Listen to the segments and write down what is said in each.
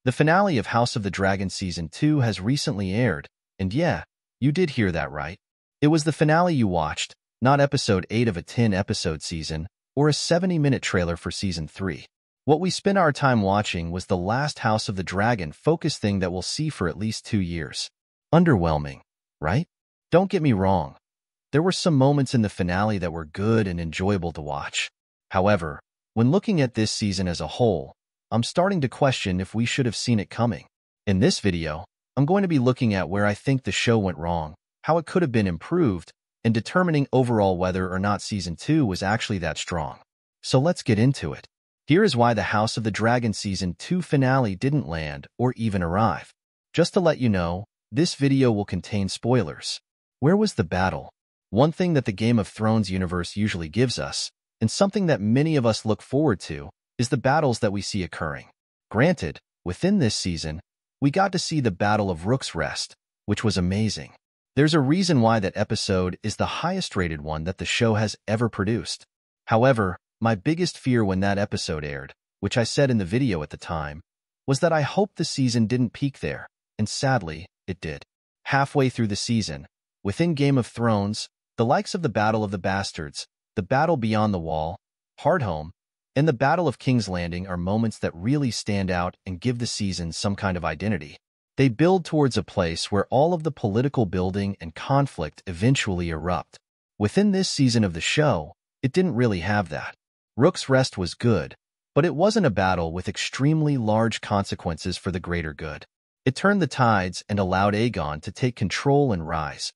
The finale of House of the Dragon Season 2 has recently aired, and yeah, you did hear that right. It was the finale you watched, not Episode 8 of a 10-episode season, or a 70-minute trailer for Season 3. What we spent our time watching was the last House of the Dragon focus thing that we'll see for at least 2 years. Underwhelming, right? Don't get me wrong. There were some moments in the finale that were good and enjoyable to watch. However, when looking at this season as a whole, I'm starting to question if we should have seen it coming. In this video, I'm going to be looking at where I think the show went wrong, how it could have been improved, and determining overall whether or not Season 2 was actually that strong. So let's get into it. Here is why the House of the Dragon Season 2 finale didn't land or even arrive. Just to let you know, this video will contain spoilers. Where was the battle? One thing that the Game of Thrones universe usually gives us, and something that many of us look forward to, is the battles that we see occurring. Granted, within this season, we got to see the Battle of Rook's Rest, which was amazing. There's a reason why that episode is the highest rated one that the show has ever produced. However, my biggest fear when that episode aired, which I said in the video at the time, was that I hoped the season didn't peak there, and sadly, it did. Halfway through the season, within Game of Thrones, the likes of the Battle of the Bastards, the Battle Beyond the Wall, Hardhome, and the Battle of King's Landing are moments that really stand out and give the season some kind of identity. They build towards a place where all of the political building and conflict eventually erupt. Within this season of the show, it didn't really have that. Rook's Rest was good, but it wasn't a battle with extremely large consequences for the greater good. It turned the tides and allowed Aegon to take control and rise.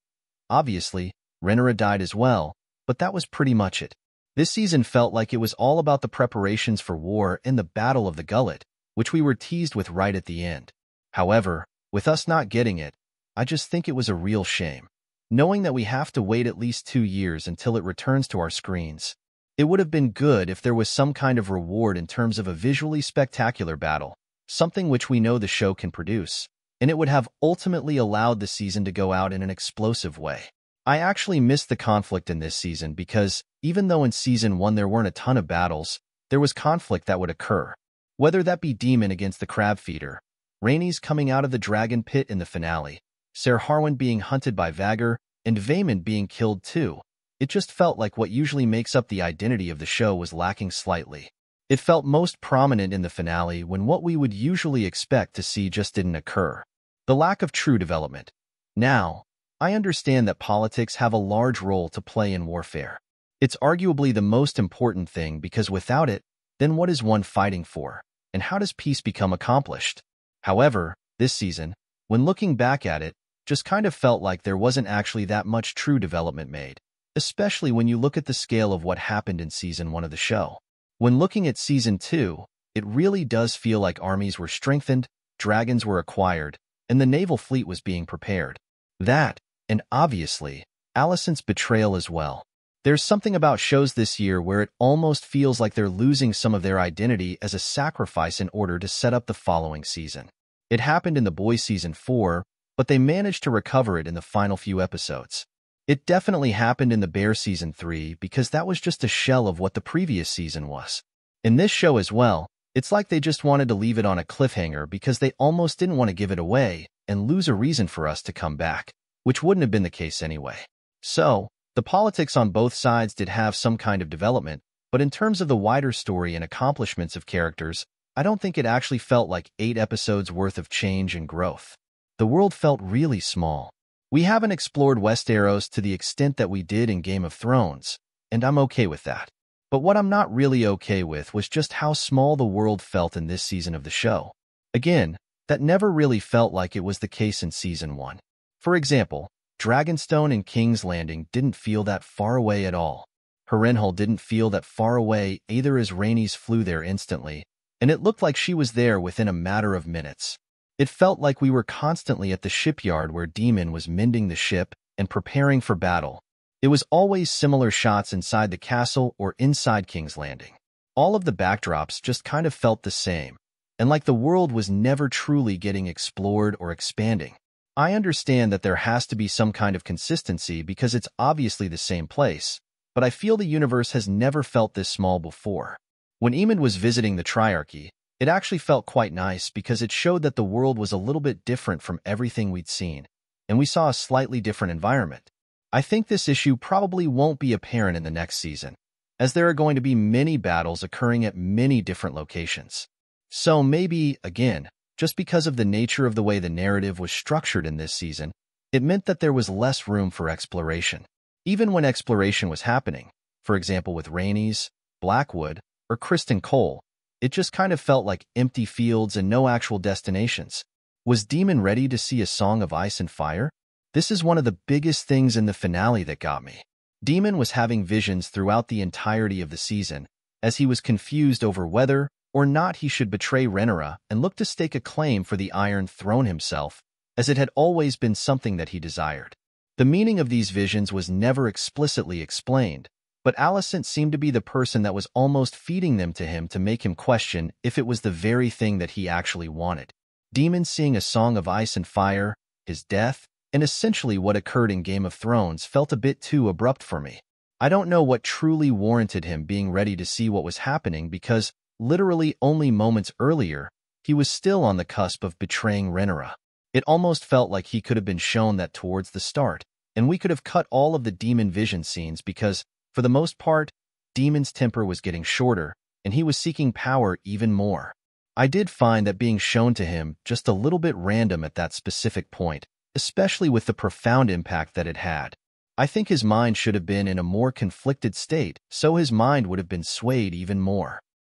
Obviously, Rhaenyra died as well, but that was pretty much it. This season felt like it was all about the preparations for war and the Battle of the Gullet, which we were teased with right at the end. However, with us not getting it, I just think it was a real shame. Knowing that we have to wait at least 2 years until it returns to our screens, it would have been good if there was some kind of reward in terms of a visually spectacular battle, something which we know the show can produce, and it would have ultimately allowed the season to go out in an explosive way. I actually missed the conflict in this season because, even though in Season 1 there weren't a ton of battles, there was conflict that would occur. Whether that be Daemon against the Crab Feeder, Rhaenys coming out of the dragon pit in the finale, Ser Harwin being hunted by Vhagar, and Vaemond being killed too, it just felt like what usually makes up the identity of the show was lacking slightly. It felt most prominent in the finale when what we would usually expect to see just didn't occur. The lack of true development. Now, I understand that politics have a large role to play in warfare. It's arguably the most important thing because without it, then what is one fighting for, and how does peace become accomplished? However, this season, when looking back at it, just kind of felt like there wasn't actually that much true development made, especially when you look at the scale of what happened in Season 1 of the show. When looking at Season 2, it really does feel like armies were strengthened, dragons were acquired, and the naval fleet was being prepared. That, and obviously, Alicent's betrayal as well. There's something about shows this year where it almost feels like they're losing some of their identity as a sacrifice in order to set up the following season. It happened in The Boys Season 4, but they managed to recover it in the final few episodes. It definitely happened in The Bear Season 3 because that was just a shell of what the previous season was. In this show as well, it's like they just wanted to leave it on a cliffhanger because they almost didn't want to give it away and lose a reason for us to come back, which wouldn't have been the case anyway. So, the politics on both sides did have some kind of development, but in terms of the wider story and accomplishments of characters, I don't think it actually felt like 8 episodes worth of change and growth. The world felt really small. We haven't explored Westeros to the extent that we did in Game of Thrones, and I'm okay with that. But what I'm not really okay with was just how small the world felt in this season of the show. Again, that never really felt like it was the case in Season 1. For example, Dragonstone and King's Landing didn't feel that far away at all. Harrenhal didn't feel that far away either as Rhaenys flew there instantly, and it looked like she was there within a matter of minutes. It felt like we were constantly at the shipyard where Daemon was mending the ship and preparing for battle. It was always similar shots inside the castle or inside King's Landing. All of the backdrops just kind of felt the same, and like the world was never truly getting explored or expanding. I understand that there has to be some kind of consistency because it's obviously the same place, but I feel the universe has never felt this small before. When Aemond was visiting the Triarchy, It actually felt quite nice because it showed that the world was a little bit different from everything we'd seen, and we saw a slightly different environment. I think this issue probably won't be apparent in the next season, as there are going to be many battles occurring at many different locations. So maybe, again, just because of the nature of the way the narrative was structured in this season, it meant that there was less room for exploration. Even when exploration was happening, for example with Rainey's, Blackwood, or Kristen Cole, it just kind of felt like empty fields and no actual destinations. Was Demon ready to see a Song of Ice and Fire? This is one of the biggest things in the finale that got me. Demon was having visions throughout the entirety of the season, as he was confused over whether or not he should betray Rhaenyra and look to stake a claim for the Iron Throne himself, as it had always been something that he desired. The meaning of these visions was never explicitly explained, but Alicent seemed to be the person that was almost feeding them to him to make him question if it was the very thing that he actually wanted. Demon seeing a Song of Ice and Fire, his death, and essentially what occurred in Game of Thrones felt a bit too abrupt for me. I don't know what truly warranted him being ready to see what was happening because, literally only moments earlier, he was still on the cusp of betraying Rhaenyra. It almost felt like he could have been shown that towards the start, and we could have cut all of the Demon vision scenes because, for the most part, Demon's temper was getting shorter, and he was seeking power even more. I did find that being shown to him just a little bit random at that specific point, especially with the profound impact that it had. I think his mind should have been in a more conflicted state, so his mind would have been swayed even more.